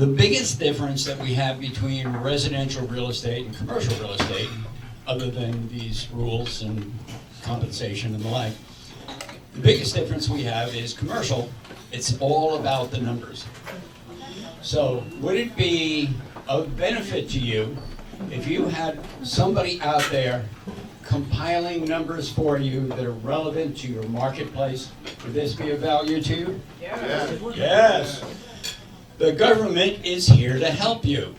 The biggest difference that we have between residential real estate and commercial real estate, other than these rules and compensation and the like, the biggest difference we have is commercial, it's all about the numbers. So would it be of benefit to you if you had somebody out there compiling numbers for you that are relevant to your marketplace? Would this be of value to you? Yes. Yes. The government is here to help you.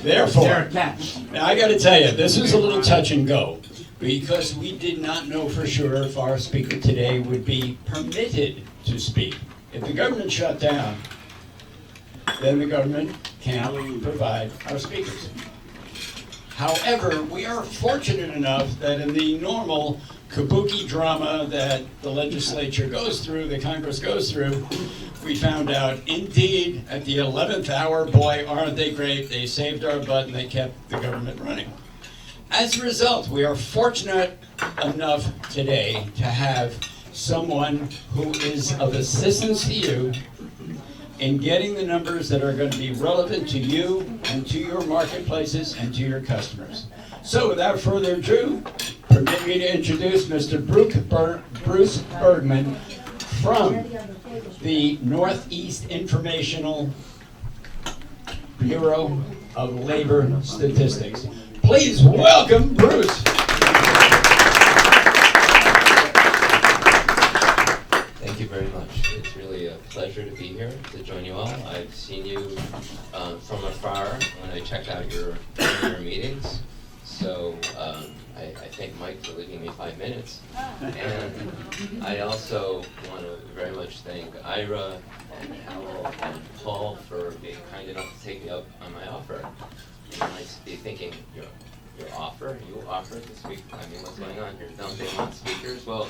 Therefore, now I got to tell you, this is a little touch and go, because we did not know for sure if our speaker today would be permitted to speak. If the government shut down, then the government can't provide our speakers. However, we are fortunate enough that in the normal kabuki drama that the legislature goes through, the Congress goes through, we found out, indeed, at the 11th hour, boy, aren't they great, they saved our butt and they kept the government running. As a result, we are fortunate enough today to have someone who is of assistance to you in getting the numbers that are going to be relevant to you and to your marketplaces and to your customers. So without further ado, permit me to introduce Mr. Bruce Bergman from the Northeast Informational Bureau of Labor Statistics. Please welcome Bruce. Thank you very much. It's really a pleasure to be here to join you all. I've seen you from afar when I checked out your meetings. So I thank Mike for leaving me 5 minutes. And I also want to very much thank Ira and Howell and Paul for being kind enough to take me up on my offer. You might be thinking, your offer? You offer to speak? I mean, what's going on here? Don't they want speakers? Well,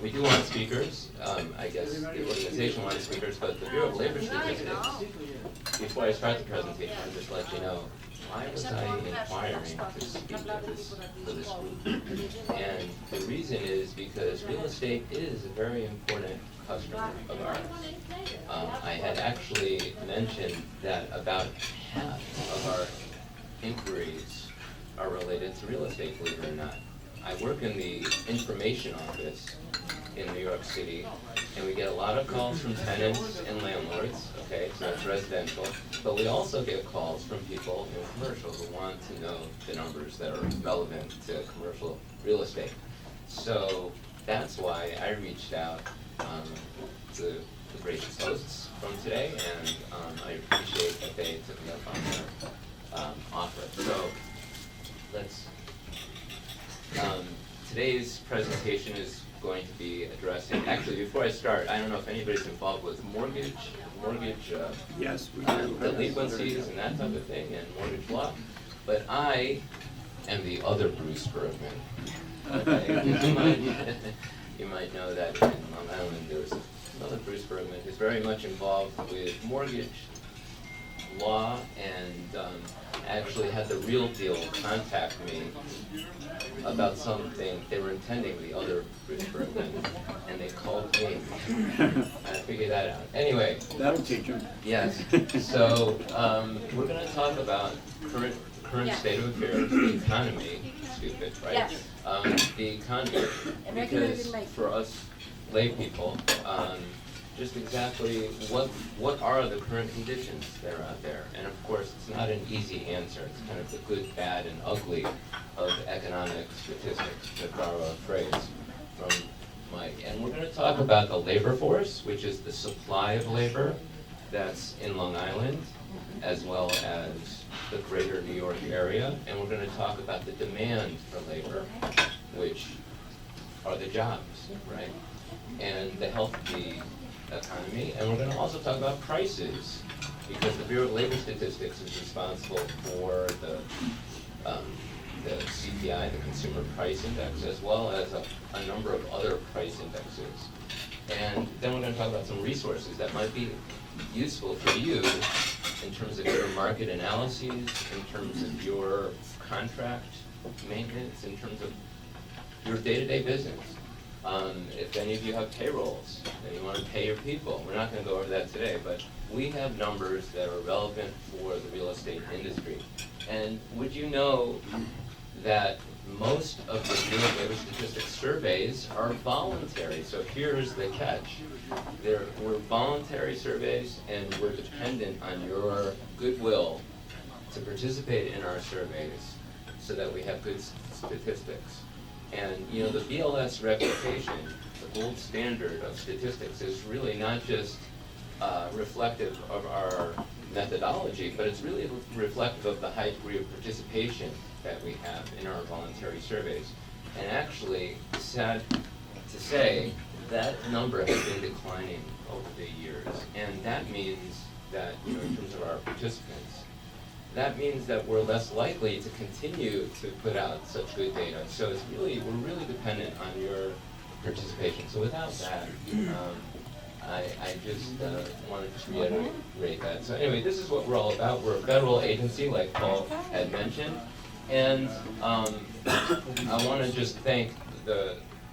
we do want speakers. I guess the organization wants speakers, but the Bureau of Labor Statistics, before I start the presentation, I'll just let you know, why was I inquiring to speak for this group? And the reason is because real estate is a very important customer of ours. I had actually mentioned that about half of our inquiries are related to real estate, believe it or not. I work in the information office in New York City, and we get a lot of calls from tenants and landlords, okay, so that's residential, but we also get calls from people in commercial who want to know the numbers that are relevant to commercial real estate. So that's why I reached out to the gracious hosts from today, and I appreciate that they took me up on their offer. So today's presentation is going to be addressing, actually before I start, I don't know if anybody's involved with mortgage Yes, we do. delinquencies and that type of thing, and mortgage law, but I am the other Bruce Bergman. Okay? You might know that in Long Island there's another Bruce Bergman who's very much involved with mortgage law, and actually had the Real Deal contact me about something. They were intending the other Bruce Bergman, and they called me. I figured that out. Anyway. That'll teach them. Yes. So we're going to talk about current state of affairs, the economy. Stupid, right? Yes. The economy, because for us lay people, just exactly what are the current conditions that are out there. And of course, it's not an easy answer. It's kind of the good, bad, and ugly of economic statistics, to borrow a phrase from Mike. And we're going to talk about the labor force, which is the supply of labor that's in Long Island, as well as the greater New York area. And we're going to talk about the demand for labor, which are the jobs, right? And the health of the economy, and we're going to also talk about prices, because the Bureau of Labor Statistics is responsible for the CPI, the Consumer Price Index, as well as a number of other price indexes. And then we're going to talk about some resources that might be useful for you in terms of your market analyses, in terms of your contract maintenance, in terms of your day-to-day business. If any of you have payrolls and you want to pay your people, we're not going to go over that today, but we have numbers that are relevant for the real estate industry. And would you know that most of the Bureau of Labor Statistics surveys are voluntary? So here's the catch. We're voluntary surveys, and we're dependent on your goodwill to participate in our surveys so that we have good statistics. And you know, the BLS reputation, the gold standard of statistics, is really not just reflective of our methodology, but it's really reflective of the high degree of participation that we have in our voluntary surveys. And actually, sad to say, that number has been declining over the years. And that means that, you know, in terms of our participants, that means that we're less likely to continue to put out such good data. So it's really, we're really dependent on your participation. So without that, I just wanted to reiterate that. So anyway, this is what we're all about. We're a federal agency, like Paul had mentioned. And I want to just thank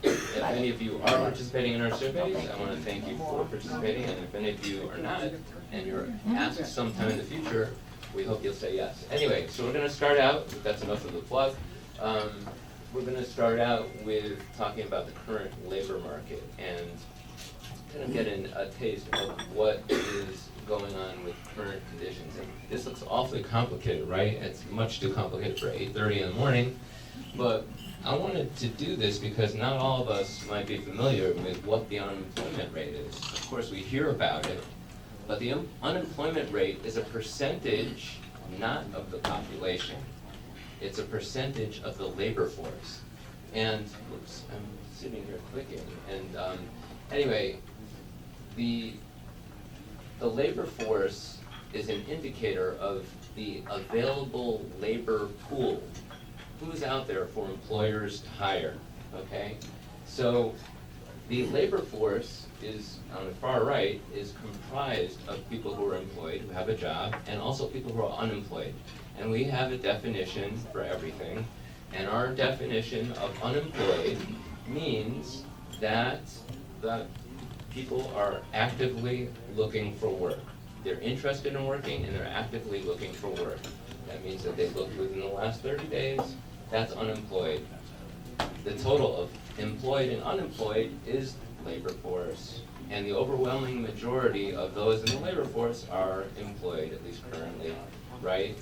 if any of you are participating in our surveys, I want to thank you for participating. And if any of you are not, and you're asked sometime in the future, we hope you'll say yes. Anyway, so we're going to start out, that's enough of the plug. We're going to start out with talking about the current labor market and kind of get a taste of what is going on with current conditions. And this looks awfully complicated, right? It's much too complicated for 8:30 in the morning. But I wanted to do this because not all of us might be familiar with what the unemployment rate is. Of course, we hear about it, but the unemployment rate is a percentage not of the population. It's a percentage of the labor force. And, whoops, I'm sitting here clicking. And anyway, the labor force is an indicator of the available labor pool. Who's out there for employers to hire, okay? So the labor force is, on the far right, is comprised of people who are employed, who have a job, and also people who are unemployed. And we have a definition for everything. And our definition of unemployed means that the people are actively looking for work. They're interested in working and they're actively looking for work. That means that they looked within the last 30 days, that's unemployed. The total of employed and unemployed is labor force. And the overwhelming majority of those in the labor force are employed, at least currently, right?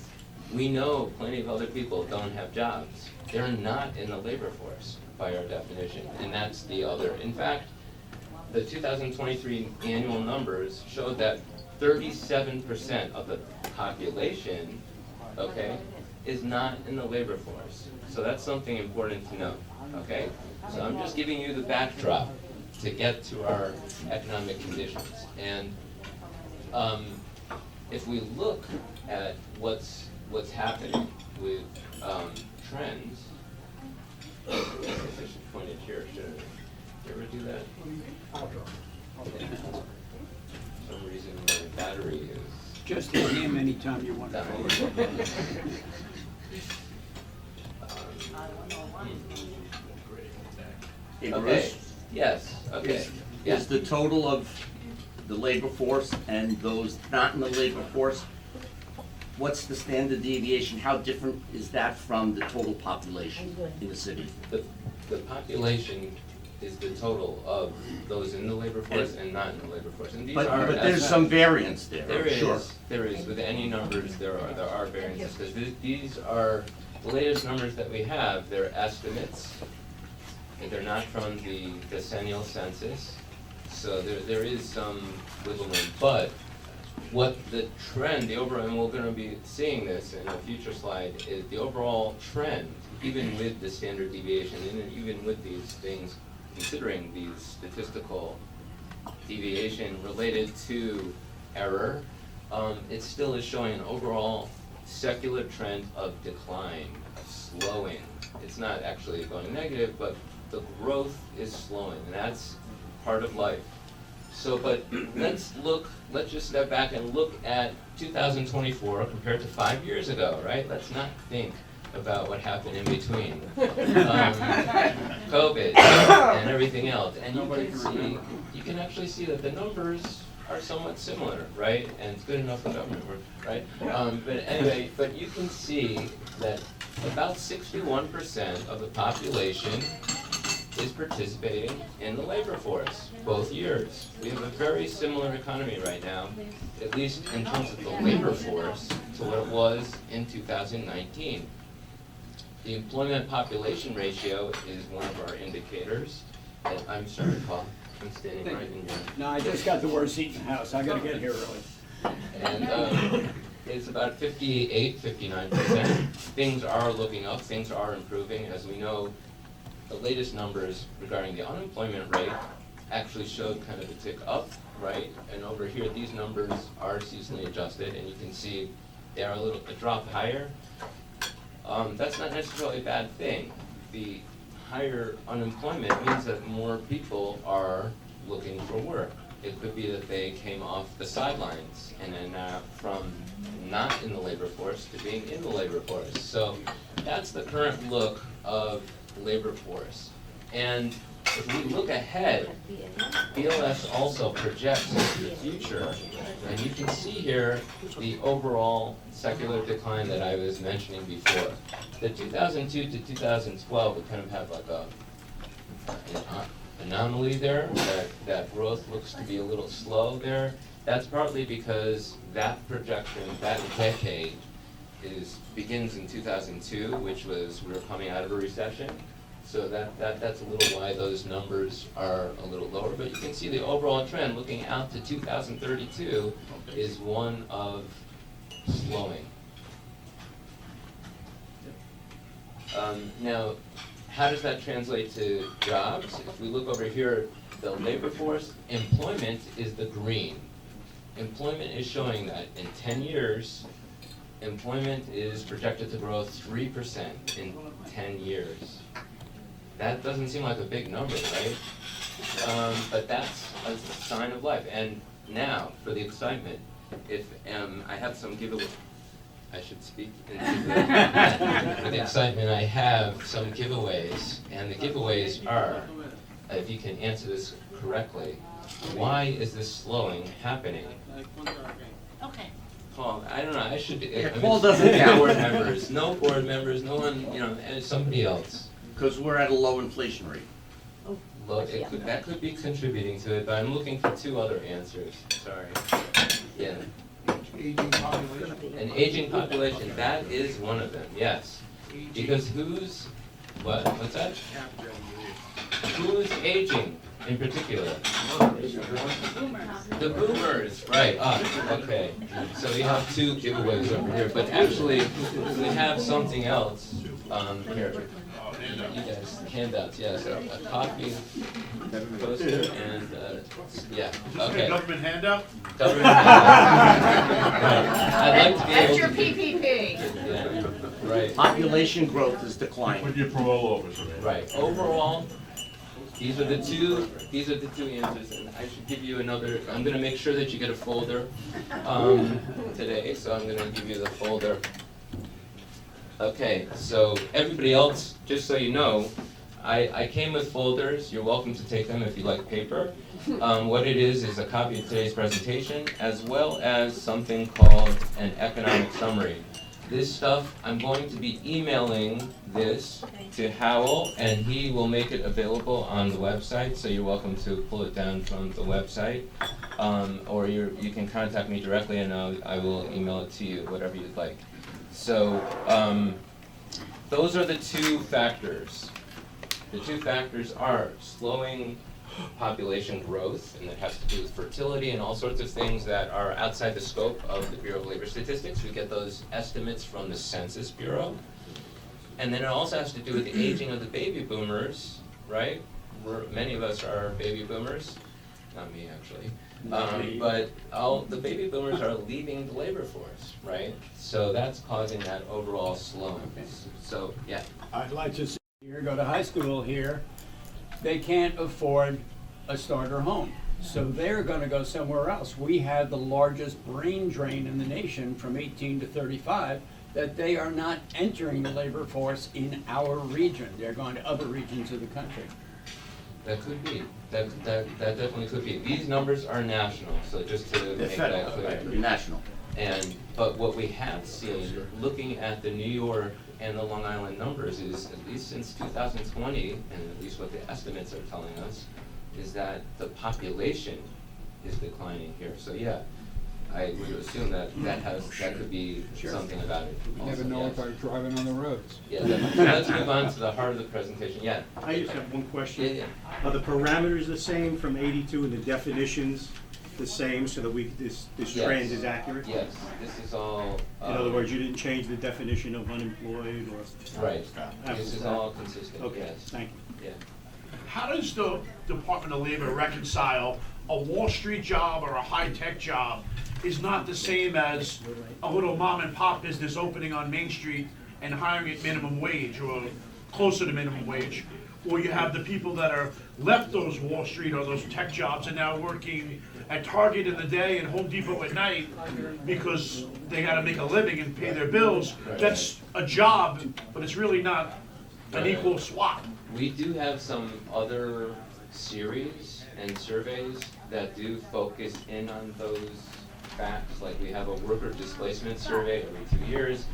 We know plenty of other people don't have jobs. They're not in the labor force by our definition, and that's the other. In fact, the 2023 annual numbers showed that 37% of the population, okay, is not in the labor force. So that's something important to know, okay? So I'm just giving you the backdrop to get to our economic conditions. And if we look at what's happening with trends, I should point it here, should I ever do that? Yeah. For some reason my battery is Just hit him anytime you want to. Hey, Okay, Bruce, yes, okay. Yeah. is the total of the labor force and those not in the labor force, what's the standard deviation? How different is that from the total population in the city? The population is the total of those in the labor force and not in the labor force. And these But are there's some variance there, There I'm sure. is, with any numbers, there are variances, because these are the latest numbers that we have, they're estimates. And they're not from the decennial census, so there is some wiggle room. But what the trend, the overall, and we're gonna be seeing this in a future slide, is the overall trend, even with the standard deviation, and even with these things, considering these statistical deviation related to error, it still is showing an overall secular trend of decline, of slowing. It's not actually going negative, but the growth is slowing, and that's part of life. So, but let's just step back and look at 2024 compared to 5 years ago, right? Let's not think about what happened in between. COVID and everything else. And you can actually see that the numbers are somewhat similar, right? And it's good enough for government work, right? But anyway, but you can see that about 61% of the population is participating in the labor force, both years. We have a very similar economy right now, at least in terms of the labor force, to what it was in 2019. The employment population ratio is one of our indicators. And I'm sorry, Paul, I'm standing right in your... No, I just got the word seat in the house. I gotta get here early. And it's about 58, 59%. Things are looking up, things are improving. As we know, the latest numbers regarding the unemployment rate actually showed kind of a tick up, right? And over here, these numbers are seasonally adjusted, and you can see they are a drop higher. That's not necessarily a bad thing. The higher unemployment means that more people are looking for work. It could be that they came off the sidelines and are now from not in the labor force to being in the labor force. So that's the current look of the labor force. And if we look ahead, BLS also projects into the future, and you can see here the overall secular decline that I was mentioning before. The 2002 to 2012, we kind of have like an anomaly there, that growth looks to be a little slow there. That's partly because that projection, that decade, begins in 2002, which was, we were coming out of a recession. So that's a little why those numbers are a little lower, but you can see the overall trend looking out to 2032 is one of slowing. Now, how does that translate to jobs? If we look over here, the labor force, employment is the green. Employment is showing that in 10 years, employment is projected to grow 3% in 10 years. That doesn't seem like a big number, right? But that's a sign of life. And now, for the excitement, if I have some giveaway, I should speak into for the excitement, I have some giveaways, and the giveaways are, if you can answer this correctly, why is this slowing happening? Okay. Paul, I don't know, I should, Paul doesn't count. board members, no one, somebody else. Because we're at a low inflation rate. Look, that could be contributing to it, but I'm looking for two other answers, sorry. Yeah. Aging population. An aging population, that is one of them, yes. Because what's that? Who's aging in particular? The boomers, right, okay. So we have two giveaways over here, but actually, we have something else, here. You guys, handouts, yes, a copy, poster, and, yeah, okay. Government handout? Government handout. Right. I'd like to be That's able your to. PPP. Yeah, right, Population growth is declining. Put your parole officer in. right. Overall, these are the two answers, and I should give you another, I'm gonna make sure that you get a folder, today, so I'm gonna give you the folder. Okay, so everybody else, just so you know, I came with folders. You're welcome to take them if you like paper. What it is a copy of today's presentation, as well as something called an economic summary. This stuff, I'm going to be emailing this to Howell, and he will make it available on the website, so you're welcome to pull it down from the website. Or you can contact me directly, and I will email it to you, whatever you'd like. So, those are the two factors. The two factors are slowing population growth, and that has to do with fertility and all sorts of things that are outside the scope of the Bureau of Labor Statistics. We get those estimates from the Census Bureau. And then it also has to do with the aging of the baby boomers, right? Many of us are baby boomers, not me actually. But the baby boomers are leaving the labor force, right? So that's causing that overall slowing. So, yeah. I'd like to see here, go to high school here, they can't afford a starter home. So they're gonna go somewhere else. We have the largest brain drain in the nation from 18 to 35 that they are not entering the labor force in our region. They're going to other regions of the country. That could be, that definitely could be. These numbers are national, so just to make that clear. National. But what we have seen, looking at the New York and the Long Island numbers, is at least since 2020, and at least what the estimates are telling us, is that the population is declining here. So yeah, I would assume that that could be something about it. You never also, know yes. if I'm driving on the roads. Yeah, so let's move on to the heart of the presentation. Yeah. I just have one Yeah, question. yeah. Are the parameters the same from 82 and the definitions the same so that this Yes. trend is accurate? Yes, this is all. In other words, you didn't change the definition of unemployed or? Right, this is all consistent, Okay, yes. thank you. Yeah. How does the Department of Labor reconcile a Wall Street job or a high-tech job is not the same as a little mom and pop business opening on Main Street and hiring at minimum wage or closer to minimum wage? Or you have the people that are left those Wall Street or those tech jobs and now working at Target in the day and Home Depot at night because they gotta make a living and pay their bills. That's a job, but it's really not an equal swap. We do have some other series and surveys that do focus in on those facts. Like we have a worker displacement survey every 2 years.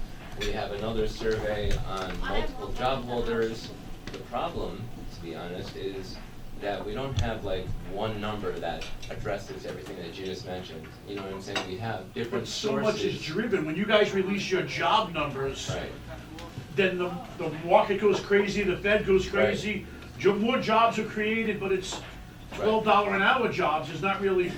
We have another survey on multiple job holders. The problem, to be honest, is that we don't have like one number that addresses everything that you just mentioned. You know what I'm saying? We have different But so sources. much is driven, when you guys release your job numbers, Right. then the market goes crazy, the Fed goes crazy. More jobs are created, but it's $12 an hour jobs is not really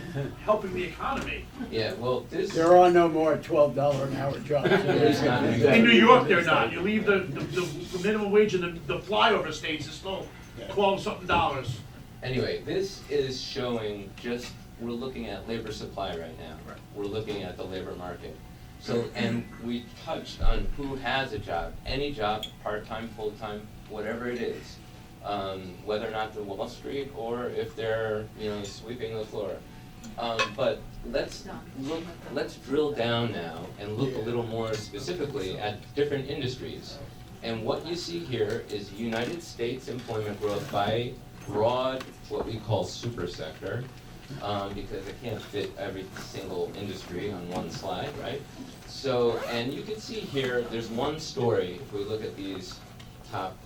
helping the economy. Yeah, well, this. There are no more $12 an hour jobs. There's not. In New York, they're not. You leave the minimum wage in the flyover states, it's still 12-something dollars. Anyway, this is showing just, we're looking at labor supply right now. Right. We're looking at the labor market. So, and we touched on who has a job, any job, part-time, full-time, whatever it is. Whether or not they're Wall Street or if they're, sweeping the floor. But let's drill down now and look a little more specifically at different industries. And what you see here is United States employment growth by broad, what we call super sector, because I can't fit every single industry on one slide, right? So, and you can see here, there's one story, if we look at these top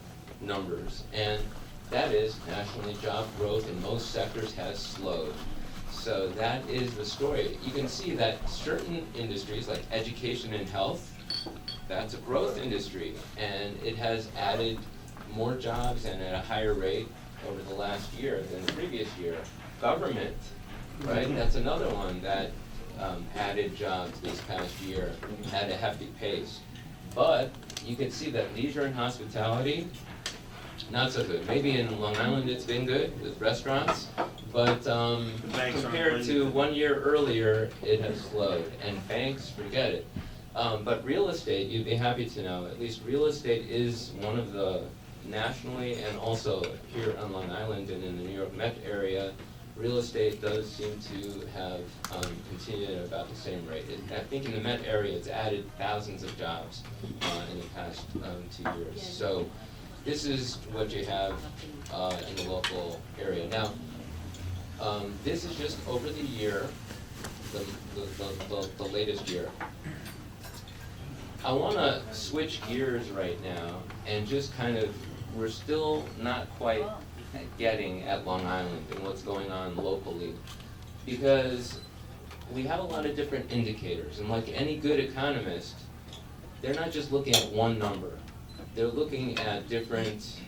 numbers, and that is nationally job growth in most sectors has slowed. So that is the story. You can see that certain industries like education and health, that's a growth industry, and it has added more jobs and at a higher rate over the last year than the previous year. Government, right, that's another one that added jobs this past year at a hefty pace. But you can see that leisure and hospitality, not so good. Maybe in Long Island it's been good with restaurants, but banks aren't compared to lending. 1 year earlier, it has slowed. And banks, forget it. But real estate, you'd be happy to know, at least real estate is one of the nationally and also here on Long Island and in the New York Met area, real estate does seem to have continued at about the same rate. I think in the Met area, it's added thousands of jobs in the past 2 years. So this is what you have in the local area. Now, this is just over the year, the latest year. I want to switch gears right now and just kind of, we're still not quite getting at Long Island and what's going on locally, because we have a lot of different indicators, and like any good economist, they're not just looking at one number. They're looking at different,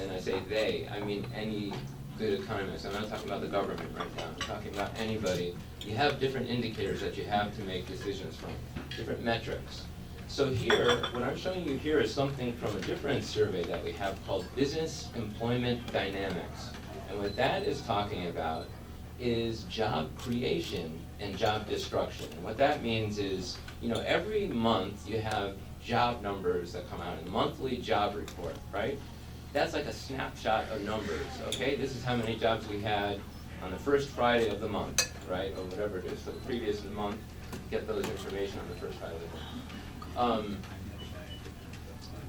and I say they, I mean any good economist. I'm not talking about the government right now, I'm talking about anybody. You have different indicators that you have to make decisions from, different metrics. So here, what I'm showing you here is something from a different survey that we have called Business Employment Dynamics. And what that is talking about is job creation and job destruction. And what that means is, every month you have job numbers that come out, a monthly job report, right? That's like a snapshot of numbers, okay? This is how many jobs we had on the first Friday of the month, right? Or whatever it is for the previous month, get those information on the first Friday of the month.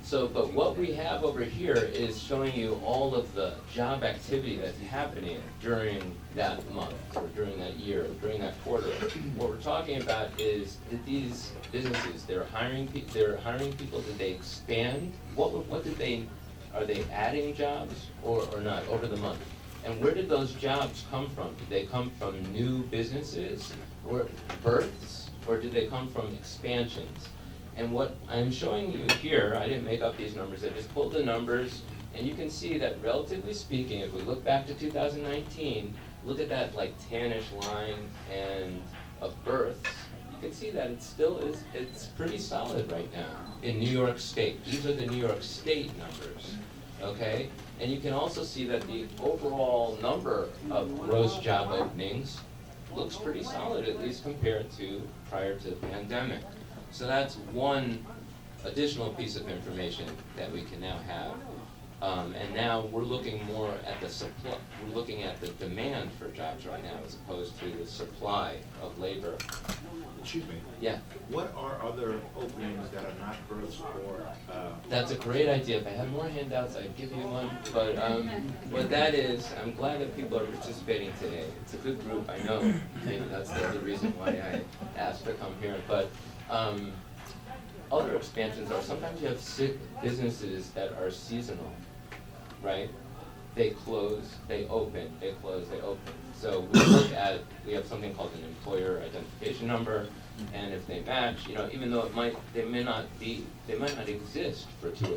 So, but what we have over here is showing you all of the job activity that's happening during that month, or during that year, or during that quarter. What we're talking about is that these businesses, they're hiring people, did they expand? Are they adding jobs or not over the month? And where did those jobs come from? Did they come from new businesses, or births, or did they come from expansions? And what I'm showing you here, I didn't make up these numbers, I just pulled the numbers, and you can see that relatively speaking, if we look back to 2019, look at that like tannish line and of births, you can see that it's pretty solid right now in New York State. These are the New York State numbers, okay? And you can also see that the overall number of gross job openings looks pretty solid, at least compared to prior to the pandemic. So that's one additional piece of information that we can now have. And now we're looking more at the supply, we're looking at the demand for jobs right now as opposed to the supply of labor. Excuse me, Yeah, what are other openings that are not births or, that's a great idea. If I had more handouts, I'd give you one. But what that is, I'm glad that people are participating today. It's a good group, I know. Maybe that's the other reason why I asked to come here. But other expansions are sometimes you have businesses that are seasonal, right? They close, they open, they close, they open. So we have something called an employer identification number, and if they match, even though they might not exist for 2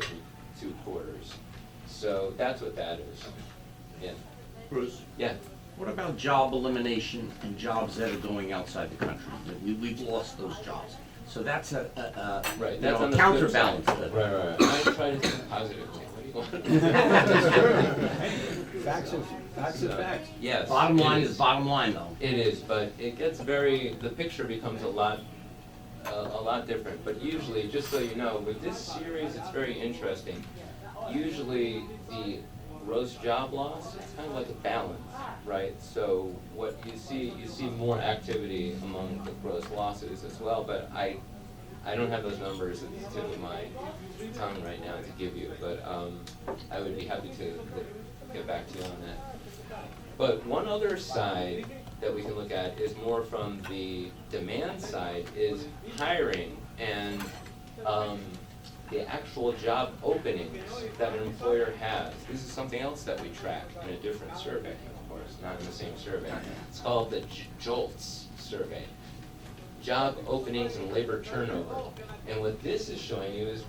quarters. So that's what that is. Yeah. Bruce, Yeah. what about job elimination and jobs that are going outside the country? We've lost those jobs. So that's a Right. That's on a the flip side. counterbalance to that. Right. I try to think positively. What do you want? Facts are facts. Yes. Bottom it line is bottom line, though. It is, but it gets the picture becomes a lot different. But usually, just so you know, with this series, it's very interesting. Usually, the gross job loss, it's kind of like a balance, right? So what you see more activity among the gross losses as well, but I don't have those numbers at the tip of my tongue right now to give you, but I would be happy to get back to you on that. But one other side that we can look at is more from the demand side, is hiring and the actual job openings that an employer has. This is something else that we track in a different survey, of course, not in the same survey. It's called the JOLTS survey, Job Openings and Labor Turnover. And what this is showing you is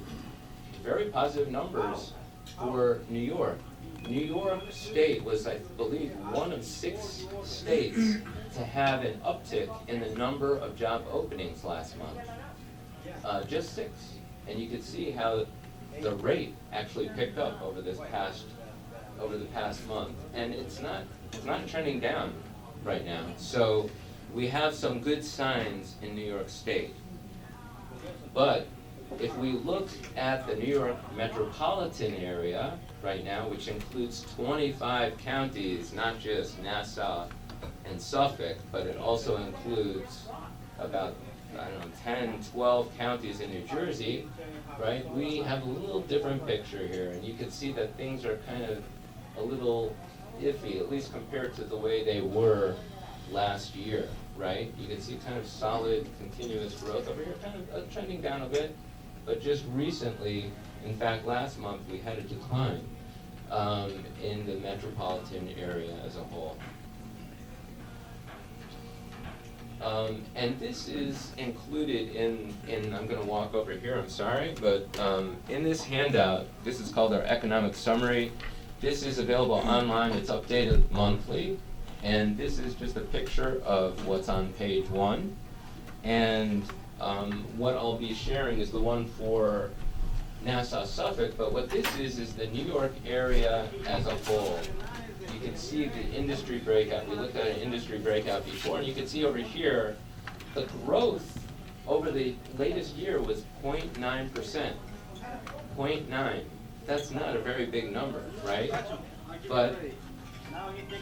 very positive numbers for New York. New York State was, I believe, one of 6 states to have an uptick in the number of job openings last month. Just 6. And you could see how the rate actually picked up over the past month. And it's not trending down right now. So we have some good signs in New York State. But if we look at the New York metropolitan area right now, which includes 25 counties, not just Nassau and Suffolk, but it also includes about 10, 12 counties in New Jersey, right? We have a little different picture here, and you can see that things are kind of a little iffy, at least compared to the way they were last year, right? You can see kind of solid, continuous growth over here, kind of trending down a bit, but just recently, in fact, last month, we had a decline in the metropolitan area as a whole. And this is included in I'm going to walk over here, I'm sorry, but in this handout, this is called our economic summary. This is available online, it's updated monthly, and this is just a picture of what's on page 1. And what I'll be sharing is the one for Nassau, Suffolk, but what this is the New York area as a whole. You can see the industry breakout. We looked at an industry breakout before, and you can see over here, the growth over the latest year was 0.9%. 0.9. That's not a very big number, right? But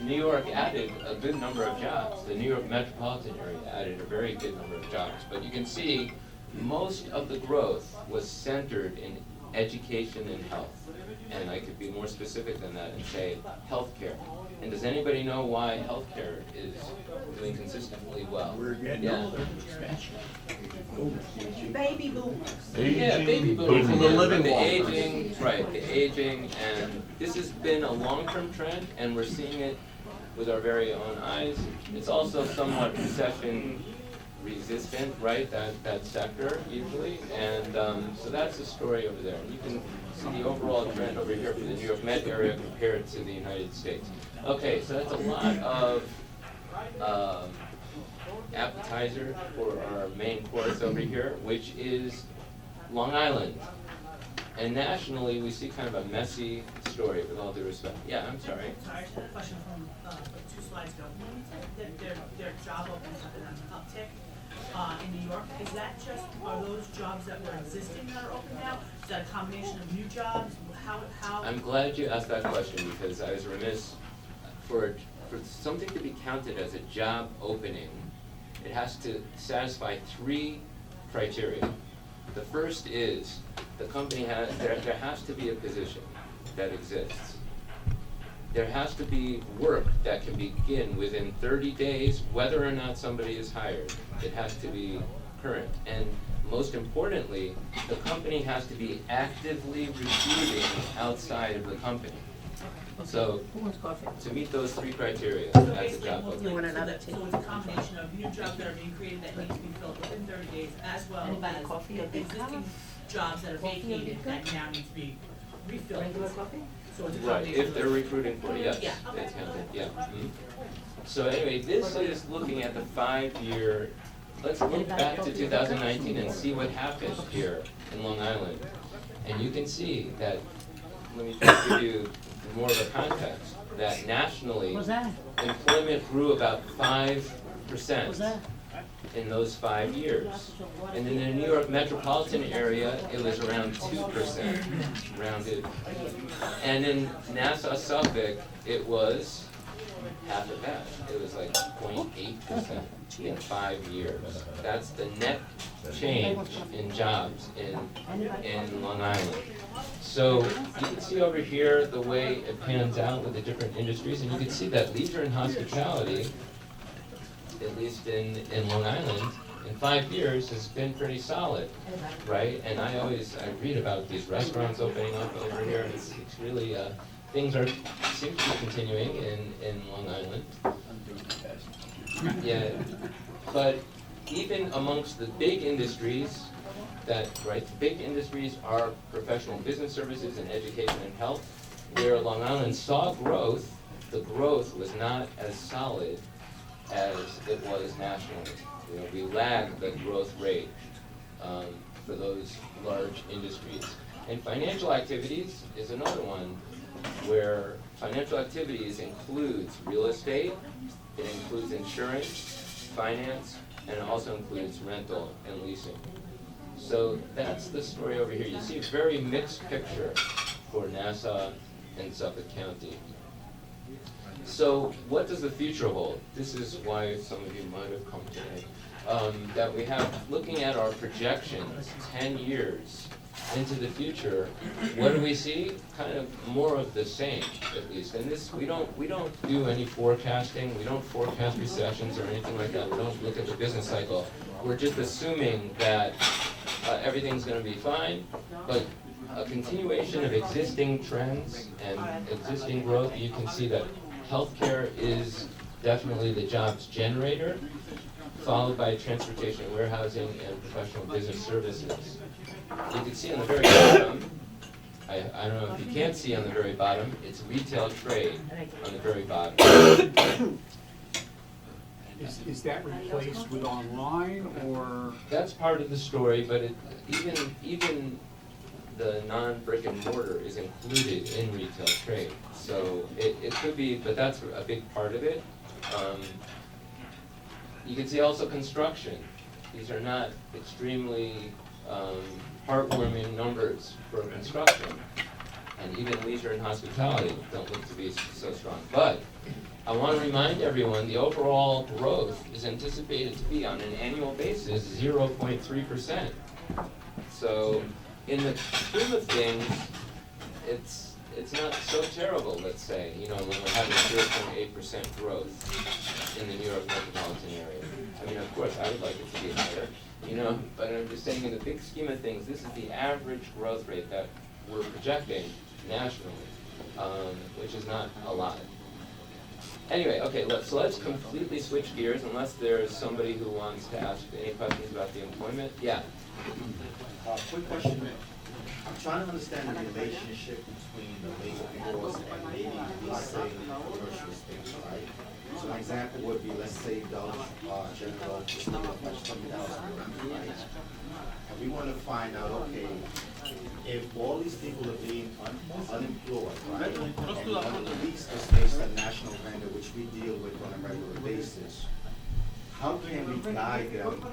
New York added a good number of jobs. The New York metropolitan area added a very good number of jobs. But you can see most of the growth was centered in education and health. And I could be more specific than that and say healthcare. And does anybody know why healthcare is doing consistently well? We're getting Yeah. older. Baby boomers. Yeah, baby boomers. People are living The longer. aging, right, the aging, and this has been a long-term trend, and we're seeing it with our very own eyes. It's also somewhat recession resistant, right, that sector usually, and so that's the story over there. And you can see the overall trend over here for the New York Met area compared to the United States. Okay, so that's a lot of appetizer for our main course over here, which is Long Island. And nationally, we see kind of a messy story, with all due respect. Yeah, I'm sorry. Sorry, I just had a question from 2 slides ago. When you said that their job openings have been on an uptick in New York, is that just, are those jobs that were existing that are open now? Is that a combination of new jobs? How? I'm glad you asked that question because I was remiss. For something to be counted as a job opening, it has to satisfy 3 criteria. The first is the company there has to be a position that exists. There has to be work that can begin within 30 days, whether or not somebody is hired. It has to be current. And most importantly, the company has to be actively recruiting outside of the company. So, to meet those 3 criteria, So that's a basically, job opening. so it's a combination of new jobs that are being created that need to be filled within 30 days, as well Anybody as coffee or existing jobs that are vacated that now need to be refilled. coffee? So it's a Right, combination if they're of- recruiting for it, yes, Yeah, okay. it's counted, yeah. Mhm. So anyway, this is looking at the 5-year, let's look back to 2019 and see what happened here in Long Island. And you can see that, let me just give you more of a context, that nationally, What's that? employment grew about 5% What's that? in those 5 years. And in the New York metropolitan area, it was around 2%, rounded. And in Nassau, Suffolk, it was half of that. It was like 0.8% in 5 years. That's the net change in jobs in Long Island. So you can see over here the way it pans out with the different industries, and you can see that leisure and hospitality, at least in Long Island, in 5 years has been pretty solid, right? And I read about these restaurants opening up over here, and it's really, things seem to be continuing in Long Island. Yeah, but even amongst the big industries, the big industries are professional business services and education and health, where Long Island saw growth, the growth was not as solid as it was nationally. You know, we lagged the growth rate for those large industries. And financial activities is another one where financial activities includes real estate, it includes insurance, finance, and it also includes rental and leasing. So that's the story over here. You see a very mixed picture for Nassau and Suffolk County. So what does the future hold? This is why some of you might have come today. That we have, looking at our projections, 10 years into the future, what do we see? Kind of more of the same, at least. And this, we don't do any forecasting. We don't forecast recessions or anything like that. We don't look at the business cycle. We're just assuming that everything's going to be fine, but a continuation of existing trends and existing growth. You can see that healthcare is definitely the jobs generator, followed by transportation and warehousing and professional business services. You can see on the very bottom, I don't know if you can't see on the very bottom, it's retail trade on the very bottom. Is that replaced with online or? That's part of the story, but even the non-brick and mortar is included in retail trade. So it could be, but that's a big part of it. You can see also construction. These are not extremely heartwarming numbers for construction. And even leisure and hospitality don't look to be so strong. But I want to remind everyone the overall growth is anticipated to be on an annual basis 0.3%. So in the scheme of things, it's not so terrible, let's say, you know, when we're having 0.8% growth in the New York metropolitan area. I mean, of course, I would like it to be higher, you know, but I'm just saying in the big scheme of things, this is the average growth rate that we're projecting nationally, which is not a lot. Anyway, okay, so let's completely switch gears unless there's somebody who wants to ask any questions about the employment. Yeah. Quick question. I'm trying to understand the relationship between the labor force and maybe leasing commercial space, right? So an example would be, let's say Dulles General is looking for 20,000, right? And we want to find out, okay, if all these people are being unemployed, right? And we want to lease the space to a national vendor, which we deal with on a regular basis. How can we guide them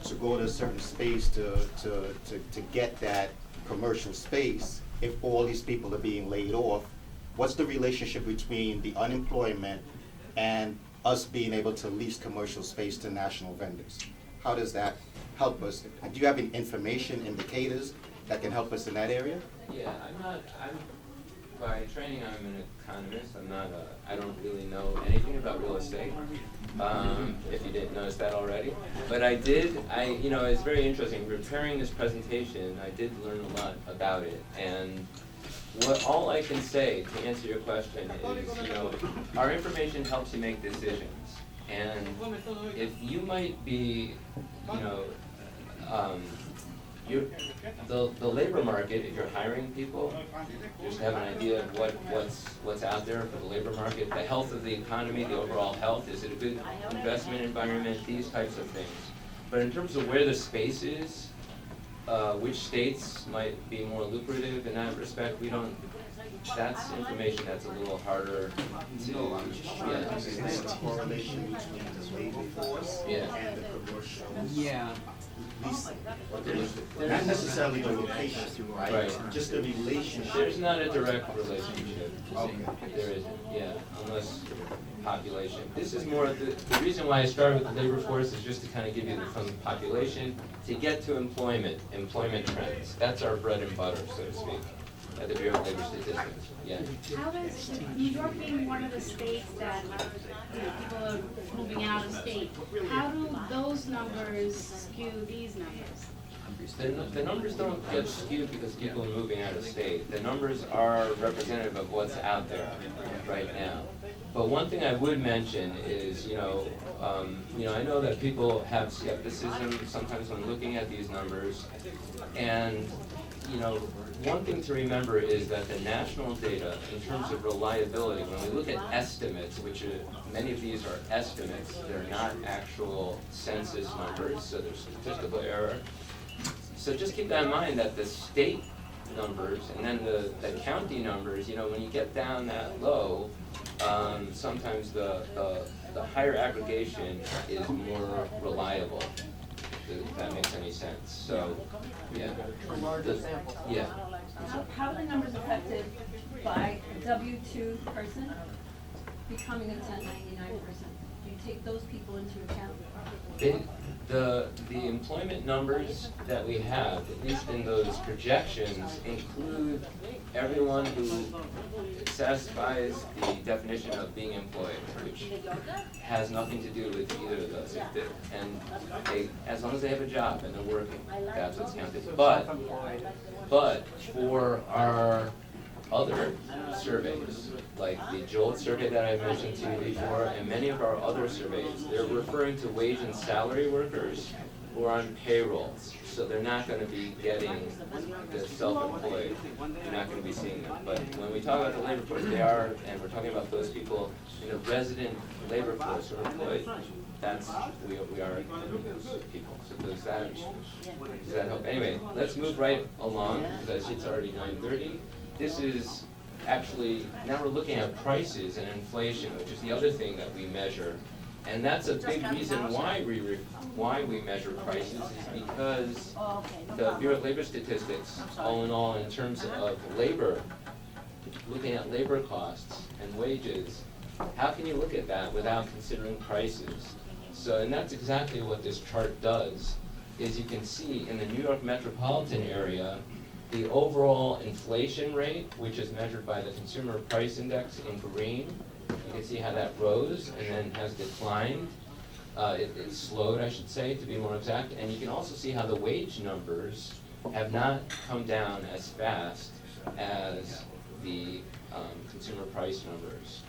to go to a certain space to get that commercial space if all these people are being laid off? What's the relationship between the unemployment and us being able to lease commercial space to national vendors? How does that help us? Do you have any information, indicators that can help us in that area? Yeah, by training, I'm an economist. I don't really know anything about real estate, if you didn't notice that already. But you know, it's very interesting. Preparing this presentation, I did learn a lot about it. And all I can say to answer your question is, you know, our information helps you make decisions. And if you might be, you know, the labor market, if you're hiring people, just have an idea of what's out there for the labor market, the health of the economy, the overall health, is it a good investment environment, these types of things. But in terms of where the space is, which states might be more lucrative in that respect, that's information that's a little harder to, I'm just trying to understand the correlation between the labor force Yeah. and the commercial Yeah. leasing. Not necessarily the location, right? Right. Just the relationship. There's not a direct relationship. Okay. There isn't, yeah, unless population. This is more, the reason why I started with the labor force is just to kind of give you from population to get to employment trends. That's our bread and butter, so to speak, at the Bureau of Labor Statistics, yeah. How does New York being one of the states that, you know, people are moving out of state, how do those numbers skew these numbers? The numbers don't get skewed because people are moving out of state. The numbers are representative of what's out there right now. But one thing I would mention is, you know, I know that people have skepticism sometimes when looking at these numbers, and you know, one thing to remember is that the national data, in terms of reliability, when we look at estimates, which many of these are estimates, they're not actual census numbers, so there's statistical error. So just keep that in mind that the state numbers and then the county numbers, you know, when you get down that low, sometimes the higher aggregation is more reliable, if that makes any sense. So, yeah. Yeah. How are the numbers affected by a W-2 person becoming a 1099 person? Do you take those people into account? The employment numbers that we have, at least in those projections, include everyone who satisfies the definition of being employed, which has nothing to do with either of those. As long as they have a job and they're working, that's what's counted. But for our other surveys, like the JOLT survey that I mentioned to you before, and many of our other surveys, they're referring to wage and salary workers who are on payrolls. So they're not going to be getting the self-employed. You're not going to be seeing them. But when we talk about the labor force, they are, and we're talking about those people in the resident labor force who are employed. We are those people. So does that help? Anyway, let's move right along because it's already 9:30. This is actually, now we're looking at prices and inflation, which is the other thing that we measure. And that's a big reason why we measure prices, is because the Bureau of Labor Statistics, all in all, in terms of labor, looking at labor costs and wages, how can you look at that without considering prices? So, and that's exactly what this chart does, is you can see in the New York metropolitan area, the overall inflation rate, which is measured by the consumer price index in green, you can see how that rose and then has declined. It slowed, I should say, to be more exact. And you can also see how the wage numbers have not come down as fast as the consumer price numbers.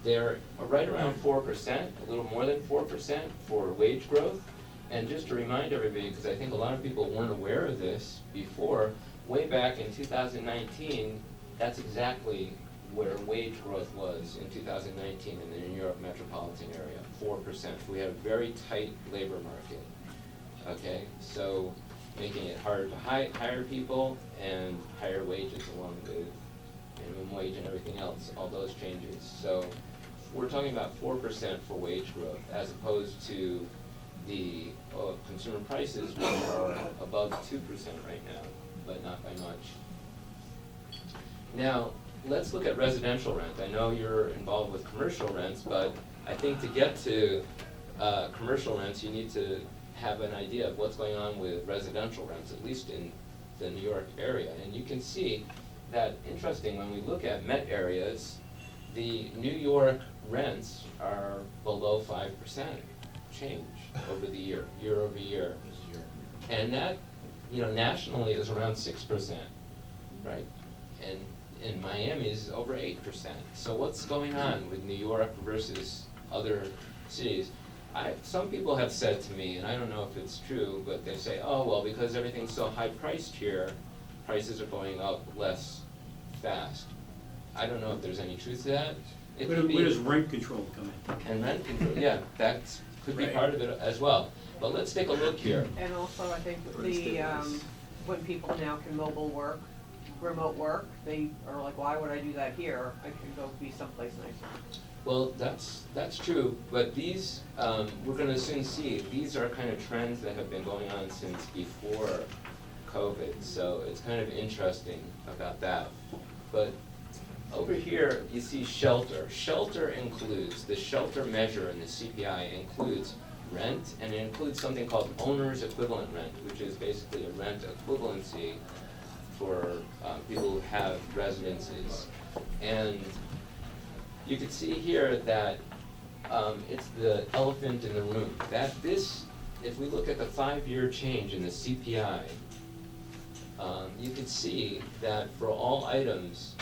They're right around 4%, a little more than 4% for wage growth. And just to remind everybody, because I think a lot of people weren't aware of this before, way back in 2019, that's exactly where wage growth was in 2019 in the New York metropolitan area, 4%. We had a very tight labor market, okay? So making it harder to hire people and higher wages along with minimum wage and everything else, all those changes. So we're talking about 4% for wage growth as opposed to the consumer prices, which are above 2% right now, but not by much. Now, let's look at residential rent. I know you're involved with commercial rents, but I think to get to commercial rents, you need to have an idea of what's going on with residential rents, at least in the New York area. And you can see that, interesting, when we look at Met areas, the New York rents are below 5% change over the year over year. And that, nationally is around 6%, right? And in Miami is over 8%. So what's going on with New York versus other cities? Some people have said to me, and I don't know if it's true, but they say, oh, well, because everything's so high priced here, prices are going up less fast. I don't know if there's any truth to that. Where does rent control come in? And rent control, yeah, that could be part of it as well. But let's take a look here. And also, I think when people now can remote work, they are like, why would I do that here? I can go be someplace nicer. Well, that's true, but these, we're gonna soon see, these are kind of trends that have been going on since before COVID, so it's kind of interesting about that. But over here, you see shelter. Shelter includes, the shelter measure in the CPI includes rent, and it includes something called owner's equivalent rent, which is basically a rent equivalency for people who have residences. And you can see here that it's the elephant in the room. That this, if we look at the 5-year change in the CPI, you can see that for all items,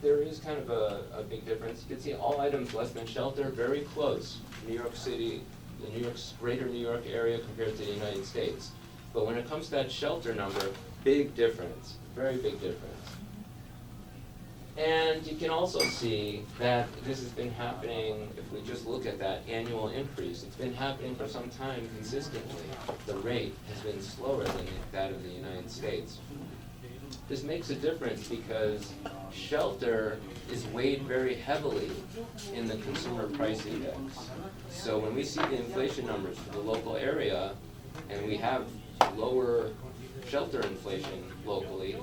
there is kind of a big difference. You can see all items less than shelter, very close. New York City, the greater New York area compared to the United States. But when it comes to that shelter number, big difference, very big difference. And you can also see that this has been happening, if we just look at that annual increase, it's been happening for some time consistently. The rate has been slower than that of the United States. This makes a difference because shelter is weighed very heavily in the consumer price index. So when we see the inflation numbers for the local area, and we have lower shelter inflation locally,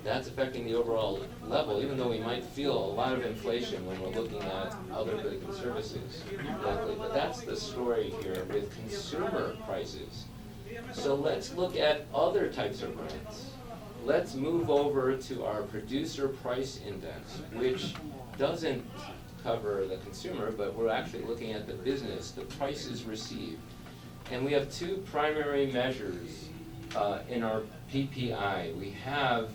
that's affecting the overall level, even though we might feel a lot of inflation when we're looking at other goods and services locally. But that's the story here with consumer prices. So let's look at other types of rents. Let's move over to our producer price index, which doesn't cover the consumer, but we're actually looking at the business, the prices received. And we have two primary measures in our PPI. We have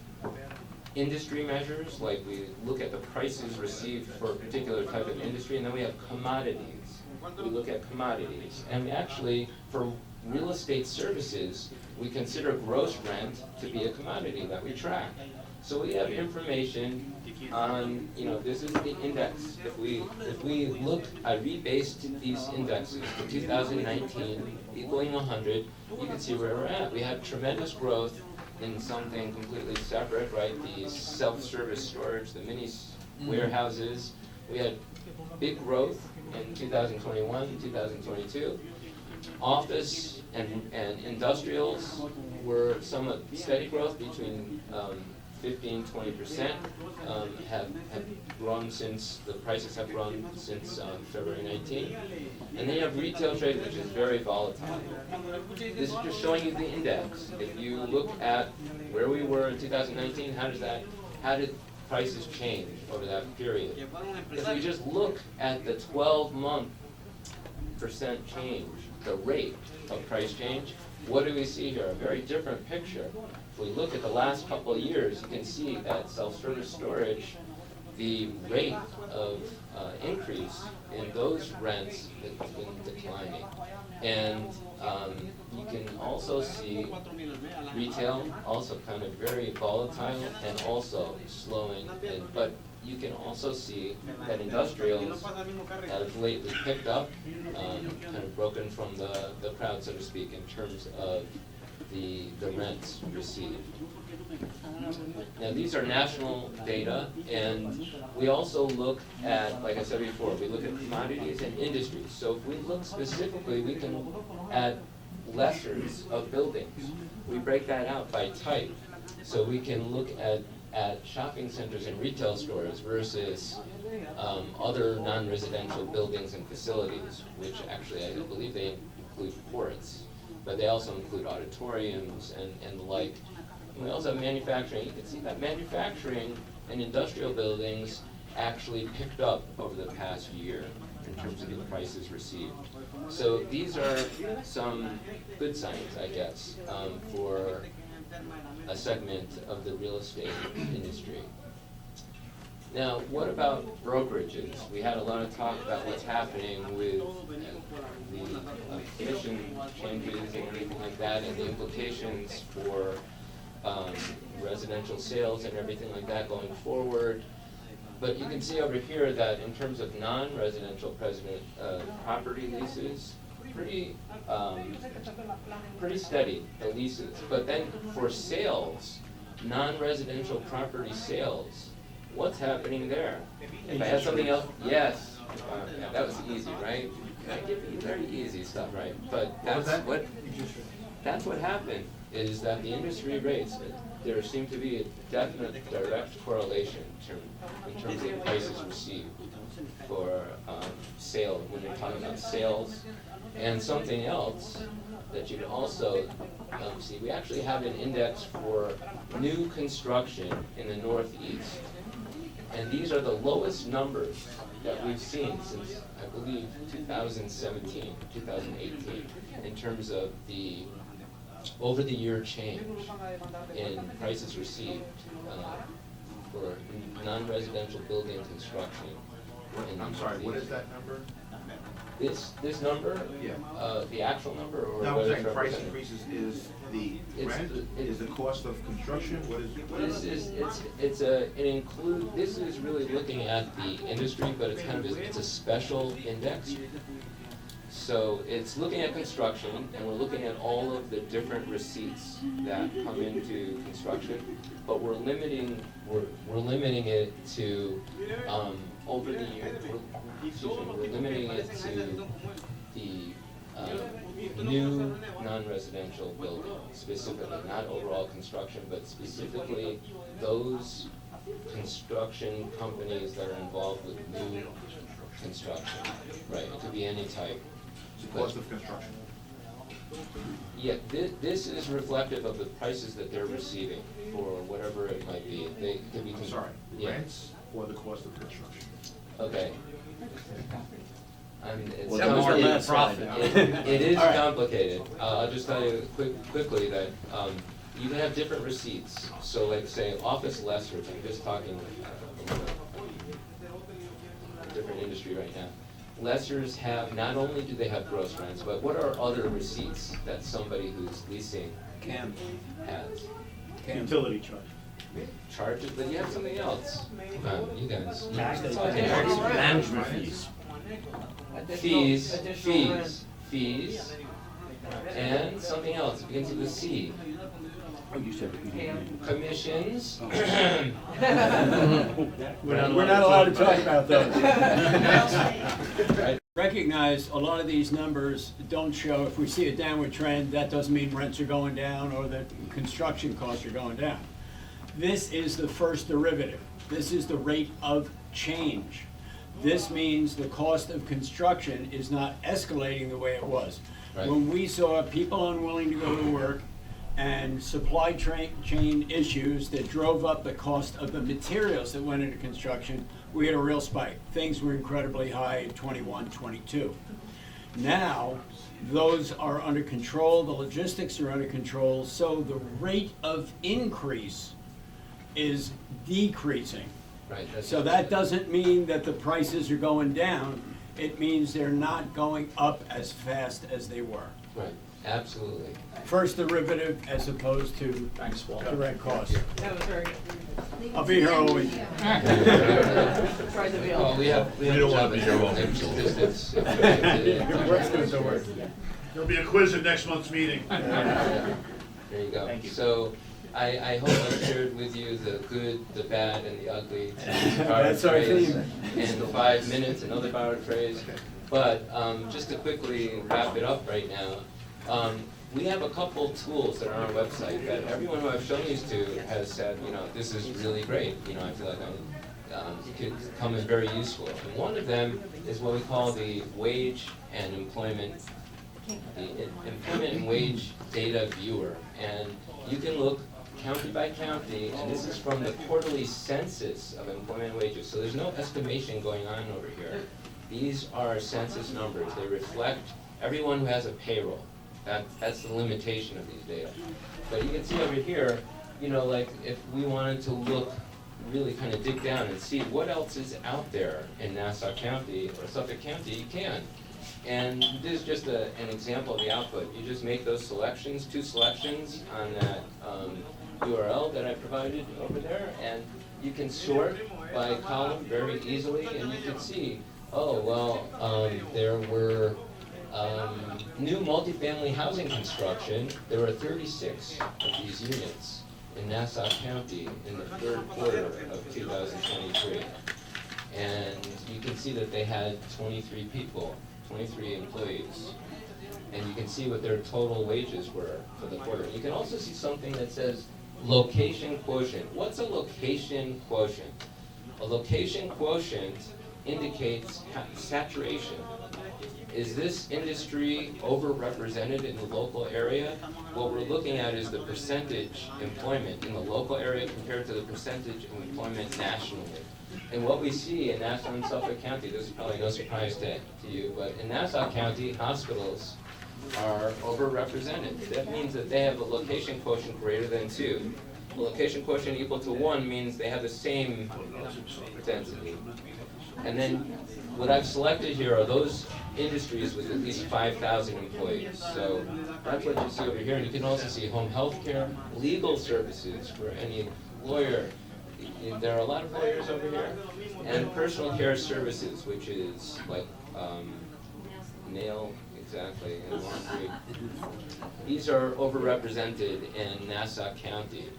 industry measures, like we look at the prices received for a particular type of industry, and then we have commodities. We look at commodities. And actually, for real estate services, we consider gross rent to be a commodity that we track. So we have information on, this is the index. If we look, I rebased these indexes to 2019 equaling 100, you can see where we're at. We have tremendous growth in something completely separate, right? The self-service storage, the mini warehouses. We had big growth in 2021, 2022. Office and industrials were somewhat steady growth between 15-20% have run since, the prices have run since February 19. And then you have retail trade, which is very volatile. This is just showing you the index. If you look at where we were in 2019, how did prices change over that period? If we just look at the 12-month percent change, the rate of price change, what do we see here? A very different picture. If we look at the last couple of years, you can see that self-service storage, the rate of increase in those rents has been declining. And you can also see retail also kind of very volatile and also slowing. But you can also see that industrials have lately picked up, kind of broken from the crowd, so to speak, in terms of the rents received. Now, these are national data, and we also look at, like I said before, we look at commodities and industries. So if we look specifically, we can look at lessors of buildings. We break that out by type. So we can look at shopping centers and retail stores versus other non-residential buildings and facilities, which actually I believe they include ports, but they also include auditoriums and the like. And we also have manufacturing. You can see that manufacturing and industrial buildings actually picked up over the past year in terms of the prices received. So these are some good signs, I guess, for a segment of the real estate industry. Now, what about brokerages? We had a lot of talk about what's happening with the commission changes and everything like that, and the implications for residential sales and everything like that going forward. But you can see over here that in terms of non-residential property leases, pretty steady, the leases. But then for sales, non-residential property sales, what's happening there? If I had something else, yes, yeah, that was easy, right? I give you very easy stuff, right? But that's what happened, is that the industry rates, there seemed to be a definite direct correlation in terms of the prices received for sale, when you're talking about sales. And something else that you can also see, we actually have an index for new construction in the Northeast. And these are the lowest numbers that we've seen since, I believe, 2017, 2018, in terms of the over-the-year change in prices received for non-residential building construction. I'm sorry, what is that number? This number? Yeah. The actual number, or No, what I'm it's saying price representing? increases is the It's rent, the- is the cost of construction, what is? This is really looking at the industry, but it's a special index. So it's looking at construction, and we're looking at all of the different receipts that come into construction, but we're limiting it to over the year. We're limiting it to the new non-residential building specifically, not overall construction, but specifically those construction companies that are involved with new construction. Right, it could be any type. The cost of construction. Yeah, this is reflective of the prices that they're receiving for whatever it might be. They could be. I'm sorry, Yeah. rents or the cost of construction? Okay. I mean, it's Well, that was the last slide. It is All right. complicated. I'll just tell you quickly that you can have different receipts. So like say office lessors, I'm just talking a different industry right now. Lessors have, not only do they have gross rents, but what are other receipts that somebody who's leasing has? Utility charge. Charges, but you have something else. Come on, you guys. Management fees. Fees, and something else, it begins with a C. Commissions. We're not allowed to talk about those. Recognize a lot of these numbers don't show, if we see a downward trend, that doesn't mean rents are going down or that construction costs are going down. This is the first derivative. This is the rate of change. This means the cost of construction is not escalating the way it was. Right. When we saw people unwilling to go to work and supply chain issues that drove up the cost of the materials that went into construction, we had a real spike. Things were incredibly high in 21, 22. Now, those are under control, the logistics are under control, so the rate of increase is decreasing. Right, that's- So that doesn't mean that the prices are going down, it means they're not going up as fast as they were. Right, absolutely. First derivative as opposed to direct cost. That was very good. I'll be here always. Try to be Well, all. we have a job at statistics. There'll be a quiz at next month's meeting. There you go. Thank you. So, I hope I've shared with you the good, the bad, and the ugly. To use a borrowed That's our phrase. theme. And 5 minutes, another borrowed phrase. But just to quickly wrap it up right now, we have a couple tools that are on our website that everyone who I've shown these to has said, this is really great. I feel like it could come in very useful. And one of them is what we call the wage and employment and wage data viewer. And you can look county by county, and this is from the quarterly census of employment and wages. So there's no estimation going on over here. These are census numbers. They reflect everyone who has a payroll. That's the limitation of these data. But you can see over here, like if we wanted to look, really kind of dig down and see what else is out there in Nassau County or Suffolk County, you can. And this is just an example of the output. You just make those selections, 2 selections on that URL that I provided over there, and you can sort by column very easily, and you can see, there were new multifamily housing construction. There were 36 of these units in Nassau County in the 3rd quarter of 2023. And you can see that they had 23 people, 23 employees. And you can see what their total wages were for the quarter. You can also see something that says location quotient. What's a location quotient? A location quotient indicates saturation. Is this industry overrepresented in the local area? What we're looking at is the percentage employment in the local area compared to the percentage of employment nationally. And what we see in Nassau and Suffolk County, this is probably no surprise to you, but in Nassau County, hospitals are overrepresented. That means that they have a location quotient greater than 2. A location quotient equal to 1 means they have the same density. And then what I've selected here are those industries with at least 5,000 employees. So that's what you see over here. And you can also see home health care, legal services for any lawyer. There are a lot of lawyers over here. And personal care services, which is like nail, exactly, and laundry. These are overrepresented in Nassau County.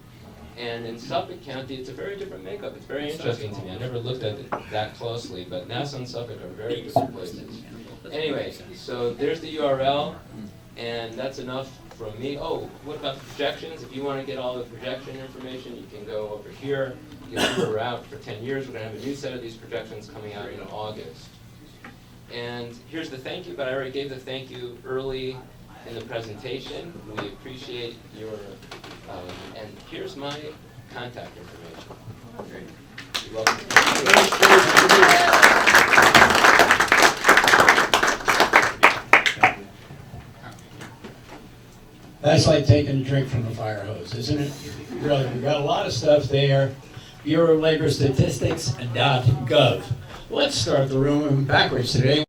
And in Suffolk County, it's a very different makeup. It's very interesting to me. I never looked at it that closely, but Nassau and Suffolk are very different places. Anyway, so there's the URL, and that's enough from me. Oh, what about the projections? If you want to get all the projection information, you can go over here. We're out for 10 years. We're going to have a new set of these projections coming out in August. And here's the thank you, but I already gave the thank you early in the presentation. We appreciate your, and here's my contact information. You're That's like taking a drink from a fire hose, isn't it? Really, we've got a lot of stuff there. Bureau of Labor Statistics.gov. Let's start the room backwards today.